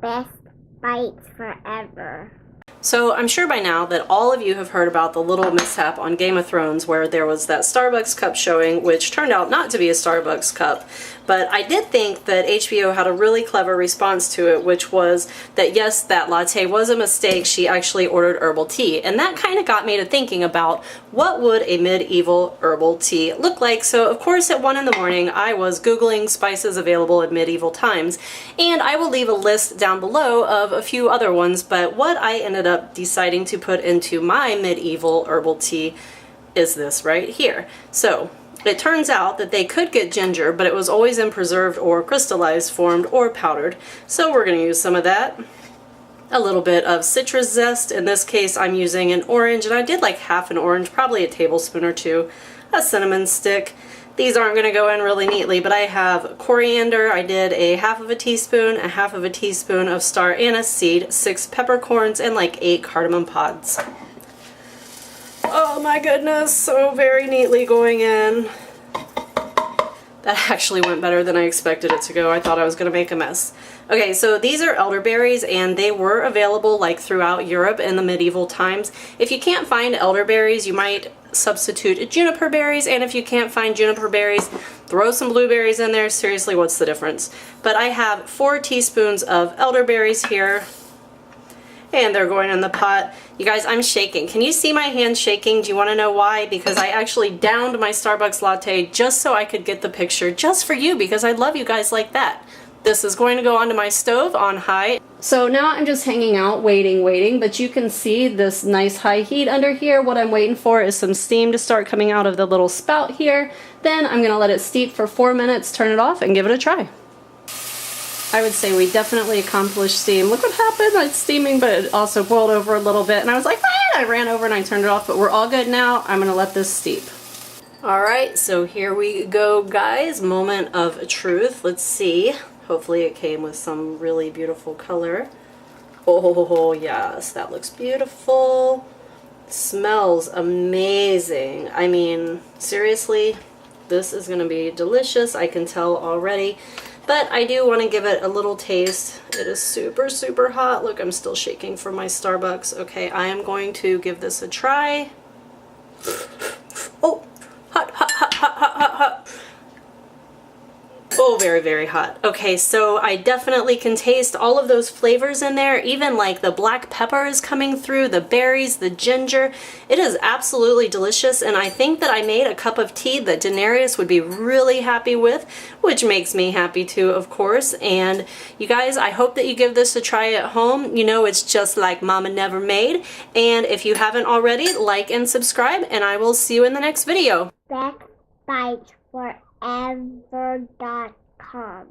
Best bites forever. So I'm sure by now that all of you have heard about the little mishap on Game of Thrones where there was that Starbucks cup showing, which turned out not to be a Starbucks cup. But I did think that HBO had a really clever response to it, which was that yes, that latte was a mistake. She actually ordered herbal tea. And that kind of got me to thinking about what would a medieval herbal tea look like. So of course at 1 in the morning I was Googling spices available in medieval times. And I will leave a list down below of a few other ones, but what I ended up deciding to put into my medieval herbal tea is this right here. So it turns out that they could get ginger, but it was always in preserved or crystallized formed or powdered. So we're going to use some of that. A little bit of citrus zest. In this case I'm using an orange, and I did like half an orange, probably a tablespoon or two. A cinnamon stick. These aren't going to go in really neatly, but I have coriander. I did a half of a teaspoon of star anise seed, 6 peppercorns, and like 8 cardamom pods. Oh my goodness, so very neatly going in. That actually went better than I expected it to go. I thought I was going to make a mess. Okay, so these are elderberries, and they were available like throughout Europe in the medieval times. If you can't find elderberries, you might substitute juniper berries, and if you can't find juniper berries, throw some blueberries in there. Seriously, what's the difference? But I have 4 teaspoons of elderberries here, and they're going in the pot. You guys, I'm shaking. Can you see my hands shaking? Do you want to know why? Because I actually downed my Starbucks latte just so I could get the picture, just for you, because I love you guys like that. This is going to go onto my stove on high. So now I'm just hanging out, waiting, but you can see this nice high heat under here. What I'm waiting for is some steam to start coming out of the little spout here. Then I'm gonna let it steep for 4 minutes, turn it off, and give it a try. I would say we definitely accomplished steam. Look what happened, it's steaming, but it also boiled over a little bit, and I was like, ah! I ran over and I turned it off, but we're all good now. I'm gonna let this steep. All right, so here we go, guys. Moment of truth. Let's see. Hopefully it came with some really beautiful color. Oh, yes, that looks beautiful. Smells amazing. I mean, seriously, this is gonna be delicious. I can tell already. But I do want to give it a little taste. It is super, super hot. Look, I'm still shaking from my Starbucks. Okay, I am going to give this a try. Oh, hot, hot, hot, hot, hot, hot, hot. Oh, very, very hot. Okay, so I definitely can taste all of those flavors in there. Even like the black pepper is coming through, the berries, the ginger. It is absolutely delicious, and I think that I made a cup of tea that Daenerys would be really happy with, which makes me happy too, of course. And you guys, I hope that you give this a try at home. You know, it's just like Mama never made. And if you haven't already, like and subscribe, and I will see you in the next video. bestbitesforever.com